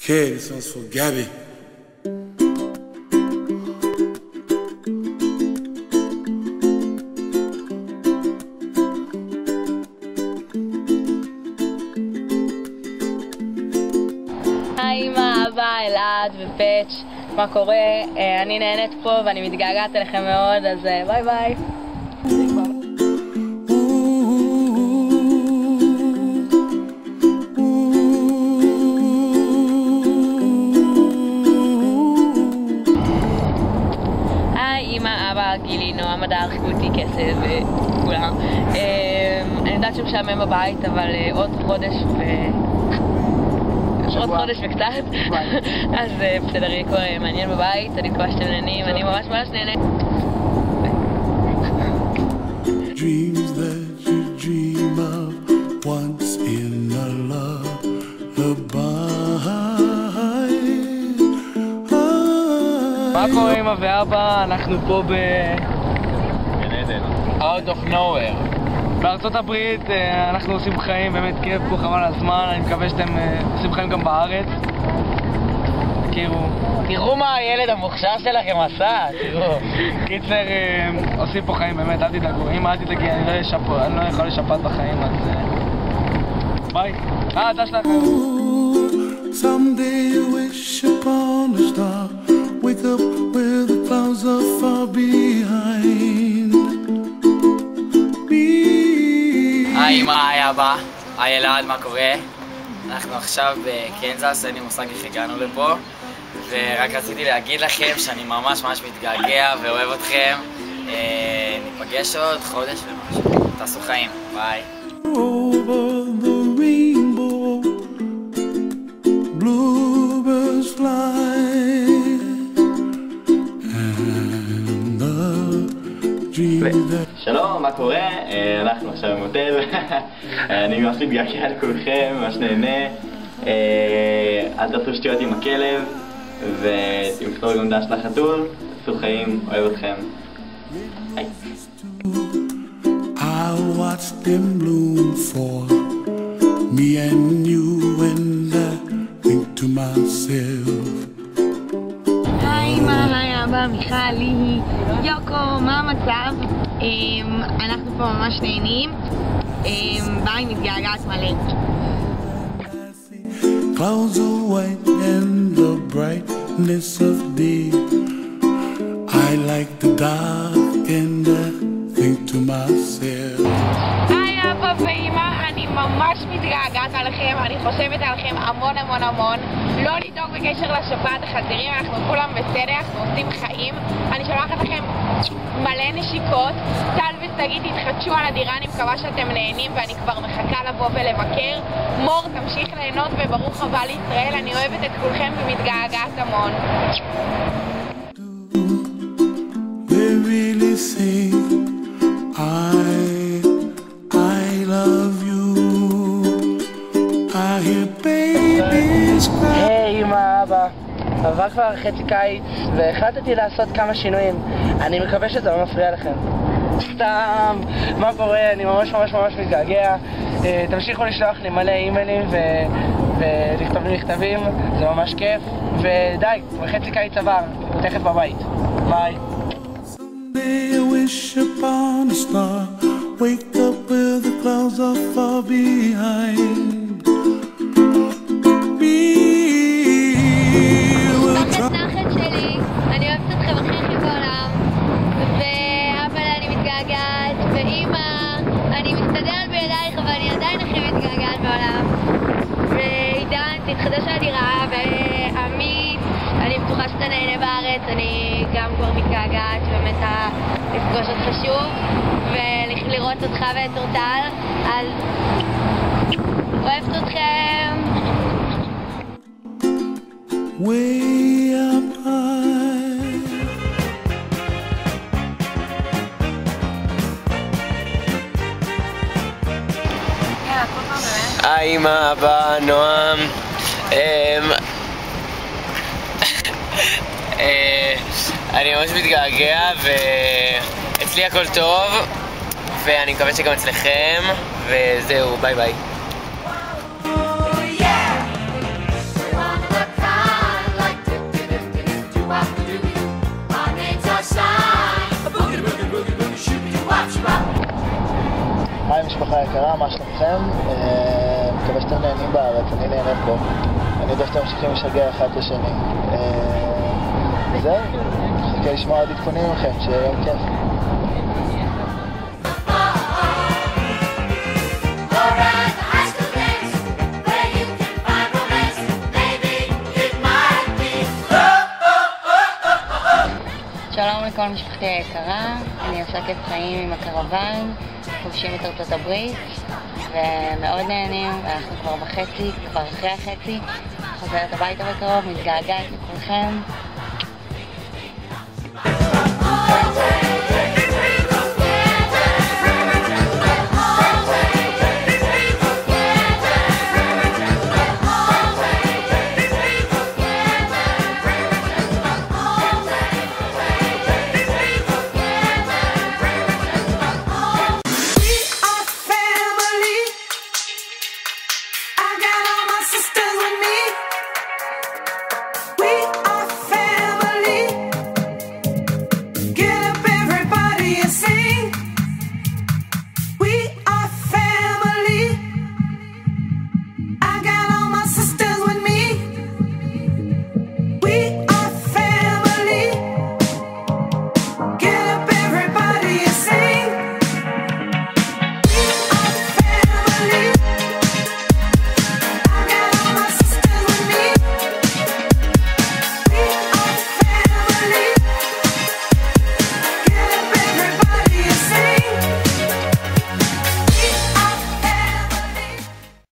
Okay, this one's for Gabby. היי אמא, אבא, אלעד ופאץ', מה קורה? אני נהנית פה ואני מתגעגעת אליכם מאוד, אז ביי ביי. היי אמא, אבא, גילי, נועם, הדר, חיקותי, כסף וכולם. אני יודעת שמשעמם בבית, אבל עוד חודש וקצת, אז בסדר, יהיה כבר מעניין בבית, אני מקווה שאתם נהנים, אני ממש נהנה. Dreams that you dream of once in a lullaby. מה קורה אמא ואבא? אנחנו פה out of nowhere בארצות הברית. אנחנו עושים חיים, באמת כיף פה, חבל הזמן. אני מקווה שאתם עושים חיים גם בארץ. תראו מה הילד המוכשר שלכם עשה, תראו. קיצר, עושים פה חיים, באמת, אל תדאגו. אמא, אל תדאגי, אני לא יכול לשפט בחיים, אז ביי. אתה שלכם. Someday you wish upon a star, wake up where the clouds are far behind me. היי אמא, היי אבא, היי אלעד, מה קורה? אנחנו עכשיו בקנזס, אין לי מושג איך הגענו לפה, ורק רציתי להגיד לכם שאני ממש מתגעגע ואוהב אתכם. ניפגש עוד חודש ומשהו. תעשו חיים, ביי. Over the rainbow, bluebirds fly, and the dream that... שלום, מה קורה? אנחנו עכשיו במוטל. אני ממש מתגעגע לכולכם, ממש נהנה. אל תעשו שטויות עם הכלב, ותמסור גם דש לחתול. תעשו חיים, אוהב אתכם. היי. I watched them bloom for me and you, and I think to myself, היי אמא, היי אבא, מיכלי, יוקו, מה המצב? אנחנו פה ממש נהנים. ביי, מתגעגעת מלא. clouds of white and the brightness of day. I like the dark and I think to myself. היי אבא ואמא, אני ממש מתגעגעת עליכם, אני חושבת עליכם המון. לא לדאוג בקשר לשפעת החזירים, אנחנו כולם בסדר, אנחנו עושים חיים. אני שולחת לכם מלא נשיקות. טל ושגיא, תתחדשו על הדירה, אני מקווה שאתם נהנים ואני כבר מחכה לבוא ולבקר. מור, תמשיך ליהנות וברוך הבא לישראל, אני אוהבת את כולכם ומתגעגעת המון. They really say I love you. I hear babies cry. היי אמא, אבא, עבר כבר חצי קיץ והחלטתי לעשות כמה שינויים. אני מקווה שזה לא מפריע לכם. סתם, מה קורה? אני ממש מתגעגע. תמשיכו לשלוח לי מלא אימיילים ולכתוב לי מכתבים, זה ממש כיף. ודי, וחצי קיץ עבר, תכף בבית. ביי. Someday I wish upon a star, wake up where the clouds are far behind me. נחת שלי, אני אוהבת אתכם הכי בעולם, ואבא אני מתגעגעת, ואמא אני מסתדרת בידייך, אבל אני עדיין הכי מתגעגעת בעולם. ועידן, תתחדש הדירה, ועמית, אני בטוחה שאתה נהנה בארץ, אני גם כבר מתגעגעת, באמת לפגוש אותך שוב, ולראות אותך ואת אורטל, אז אוהבת אתכם. Way up high, היי אמא, אבא, נועם. אני ממש מתגעגע ואצלי הכל טוב ואני מקווה שגם אצלכם וזהו, ביי ביי. משפחה יקרה, מה שלומכם? מקווה שאתם נהנים בארץ, אני נהנה פה. אני יודע שאתם ממשיכים לשגע אחד את השני. וזהו, חכה לשמוע עוד עדכונים מכם, שיהיה יום כיף. שלום לכל משפחתי היקרה, אני עוסקת חיים עם הקרוון, כובשים את ארצות הברית ומאוד נהנים, אנחנו כבר בחצי, כבר אחרי החצי, חוזרת הביתה בקרוב, מתגעגעת לכולכם.